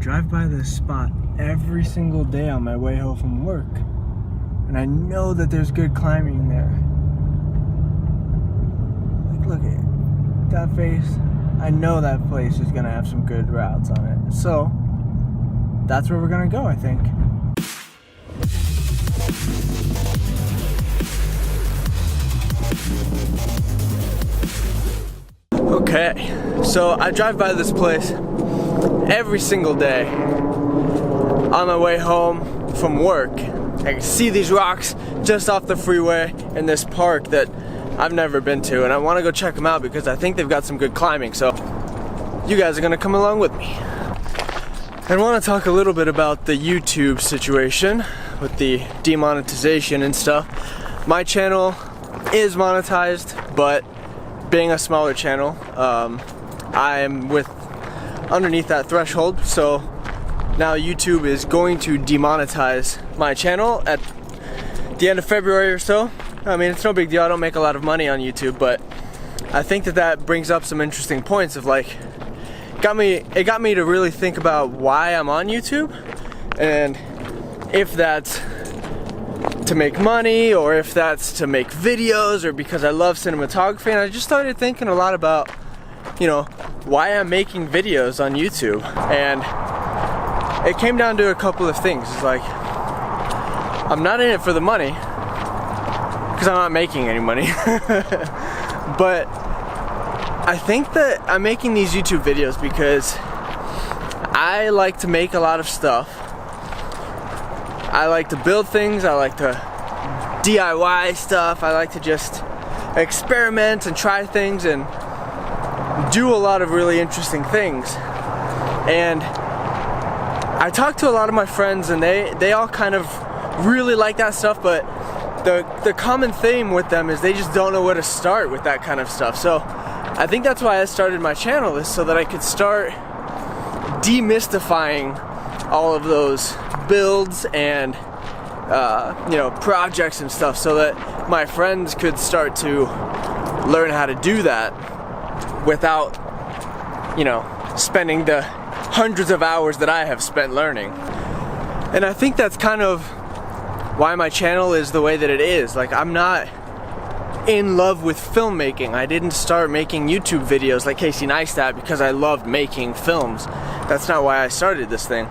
drive by this spot every single day on my way home from work, and I know that there's good climbing there. Like, look at that face. I know that place is gonna have some good routes on it. So that's where we're gonna go, I think. Okay, so I drive by this place every single day on my way home from work. I can see these rocks just off the freeway in this park that I've never been to, and I want to go check them out because I think they've got some good climbing, so you guys are gonna come along with me. I want to talk a little bit about the YouTube situation with the demonetization and stuff. My channel is monetized, but being a smaller channel, I am underneath that threshold, so now YouTube is going to demonetize my channel at the end of February or so. I mean, it's no big deal, I don't make a lot of money on YouTube, but I think that brings up some interesting points of like, it got me to really think about why I'm on YouTube, and if that's to make money, or if that's to make videos, or because I love cinematography. And I just started thinking a lot about, you know, why I'm making videos on YouTube, and it came down to a couple of things. It's like, I'm not in it for the money, because I'm not making any money, but I think that I'm making these YouTube videos because I like to make a lot of stuff. I like to build things, I like to DIY stuff, I like to just experiment and try things and do a lot of really interesting things. And I talked to a lot of my friends, and they all kind of really like that stuff, but the common theme with them is they just don't know where to start with that kind of stuff. So I think that's why I started my channel, is so that I could start demystifying all of those builds and you know, projects and stuff, so that my friends could start to learn how to do that without, you know, spending the hundreds of hours that I have spent learning. And I think that's kind of why my channel is the way that it is. Like, I'm not in love with filmmaking. I didn't start making YouTube videos like Casey Neistat because I loved making films. That's not why I started this thing.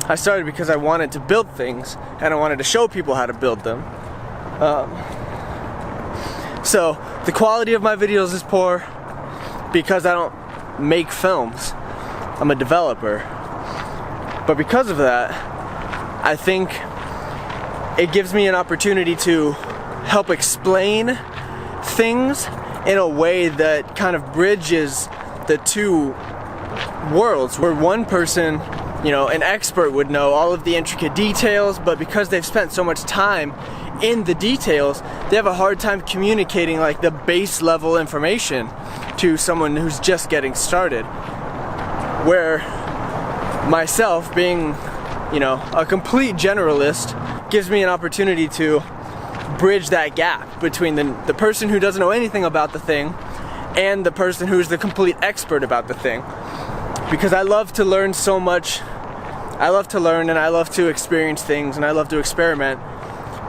I started because I wanted to build things, and I wanted to show people how to build them. So the quality of my videos is poor because I don't make films. I'm a developer. But because of that, I think it gives me an opportunity to help explain things in a way that kind of bridges the two worlds, where one person, you know, an expert would know all of the intricate details, but because they've spent so much time in the details, they have a hard time communicating like the base level information to someone who's just getting started. Where myself, being, you know, a complete generalist, gives me an opportunity to bridge that gap between the person who doesn't know anything about the thing and the person who's the complete expert about the thing. Because I love to learn so much. I love to learn, and I love to experience things, and I love to experiment,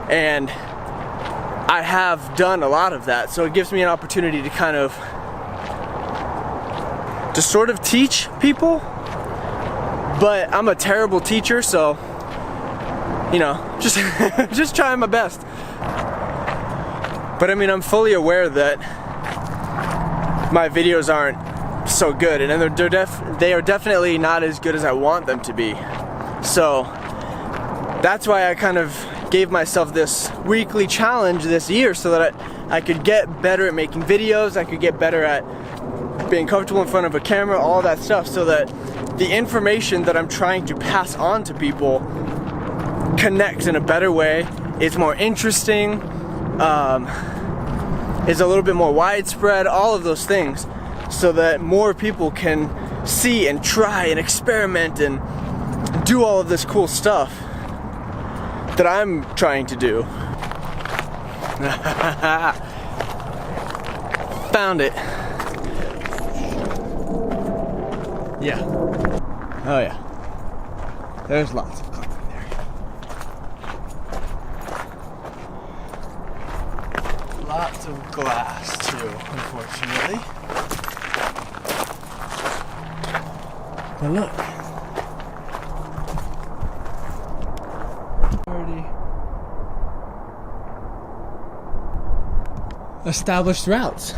and I have done a lot of that, so it gives me an opportunity to kind of sort of teach people. But I'm a terrible teacher, so, you know, just trying my best. But I mean, I'm fully aware that my videos aren't so good, and they are definitely not as good as I want them to be. So that's why I kind of gave myself this weekly challenge this year, so that I could get better at making videos, I could get better at being comfortable in front of a camera, all that stuff, so that the information that I'm trying to pass on to people connects in a better way, is more interesting, is a little bit more widespread, all of those things, so that more people can see and try and experiment and do all of this cool stuff that I'm trying to do. Found it. Yeah. Oh yeah. There's lots of climbing there. Lots of glass too, unfortunately. But look. Already established routes.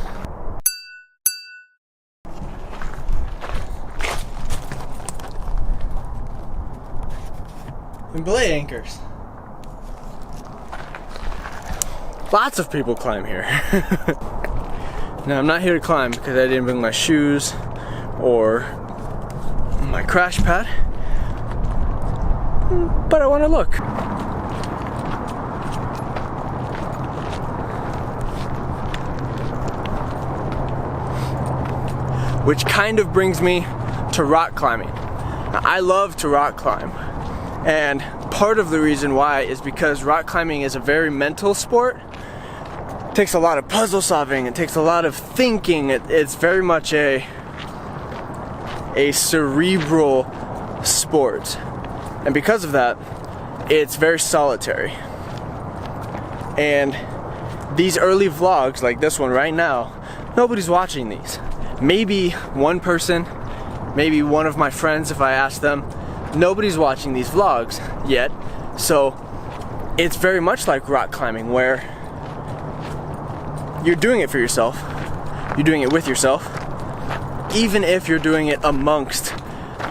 And belay anchors. Lots of people climb here. Now I'm not here to climb because I didn't bring my shoes or my crash pad, but I want to look. Which kind of brings me to rock climbing. Now, I love to rock climb. And part of the reason why is because rock climbing is a very mental sport. It takes a lot of puzzle solving, it takes a lot of thinking, it's very much a cerebral sport. And because of that, it's very solitary. And these early vlogs, like this one right now, nobody's watching these. Maybe one person, maybe one of my friends if I ask them. Nobody's watching these vlogs yet, so it's very much like rock climbing where you're doing it for yourself, you're doing it with yourself, even if you're doing it amongst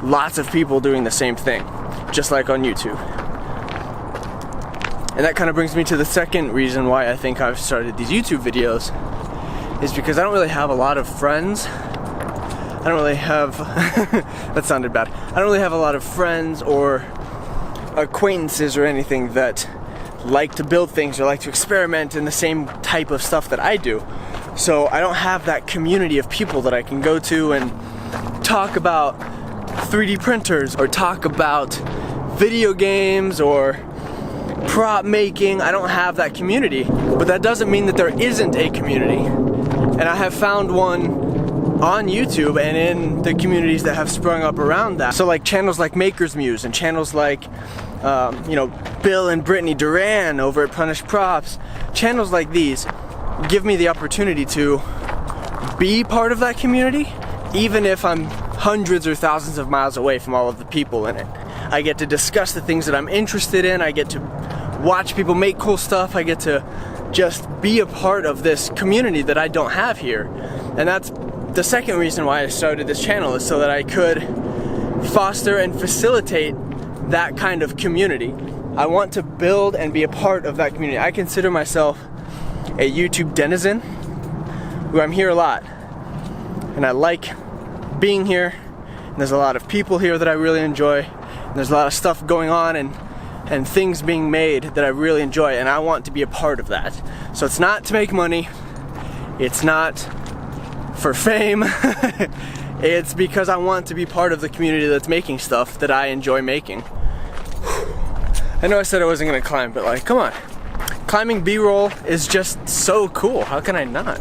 lots of people doing the same thing, just like on YouTube. And that kind of brings me to the second reason why I think I've started these YouTube videos, is because I don't really have a lot of friends. I don't really have, that sounded bad. I don't really have a lot of friends or acquaintances or anything that like to build things or like to experiment in the same type of stuff that I do. So I don't have that community of people that I can go to and talk about 3D printers or talk about video games or prop making. I don't have that community, but that doesn't mean that there isn't a community. And I have found one on YouTube and in the communities that have sprung up around that. So like channels like Maker's Muse and channels like you know, Bill and Brittany Duran over at Punished Props, channels like these give me the opportunity to be part of that community, even if I'm hundreds or thousands of miles away from all of the people in it. I get to discuss the things that I'm interested in, I get to watch people make cool stuff, I get to just be a part of this community that I don't have here. And that's the second reason why I started this channel, is so that I could foster and facilitate that kind of community. I want to build and be a part of that community. I consider myself a YouTube denizen, who I'm here a lot. And I like being here. And there's a lot of people here that I really enjoy. And there's a lot of stuff going on and things being made that I really enjoy, and I want to be a part of that. So it's not to make money. It's not for fame. It's because I want to be part of the community that's making stuff that I enjoy making. I know I said I wasn't gonna climb, but like, come on. Climbing B-roll is just so cool. How can I not?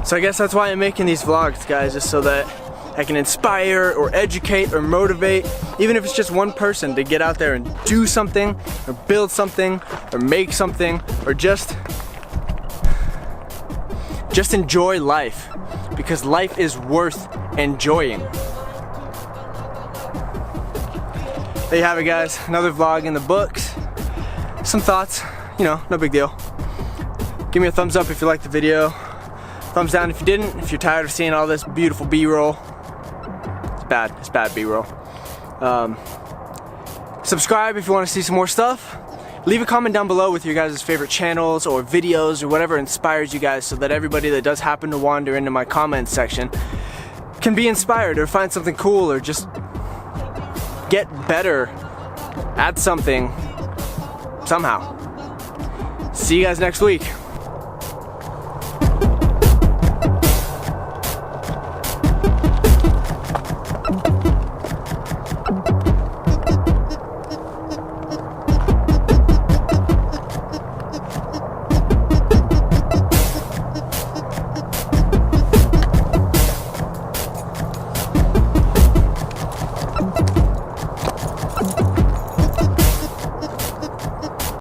So I guess that's why I'm making these vlogs, guys, just so that I can inspire or educate or motivate, even if it's just one person, to get out there and do something or build something or make something or just enjoy life, because life is worth enjoying. There you have it, guys. Another vlog in the books. Some thoughts, you know, no big deal. Give me a thumbs up if you liked the video. Thumbs down if you didn't, if you're tired of seeing all this beautiful B-roll. It's bad B-roll. Subscribe if you want to see some more stuff. Leave a comment down below with your guys' favorite channels or videos or whatever inspires you guys, so that everybody that does happen to wander into my comments section can be inspired or find something cool or just get better at something somehow. See you guys next week.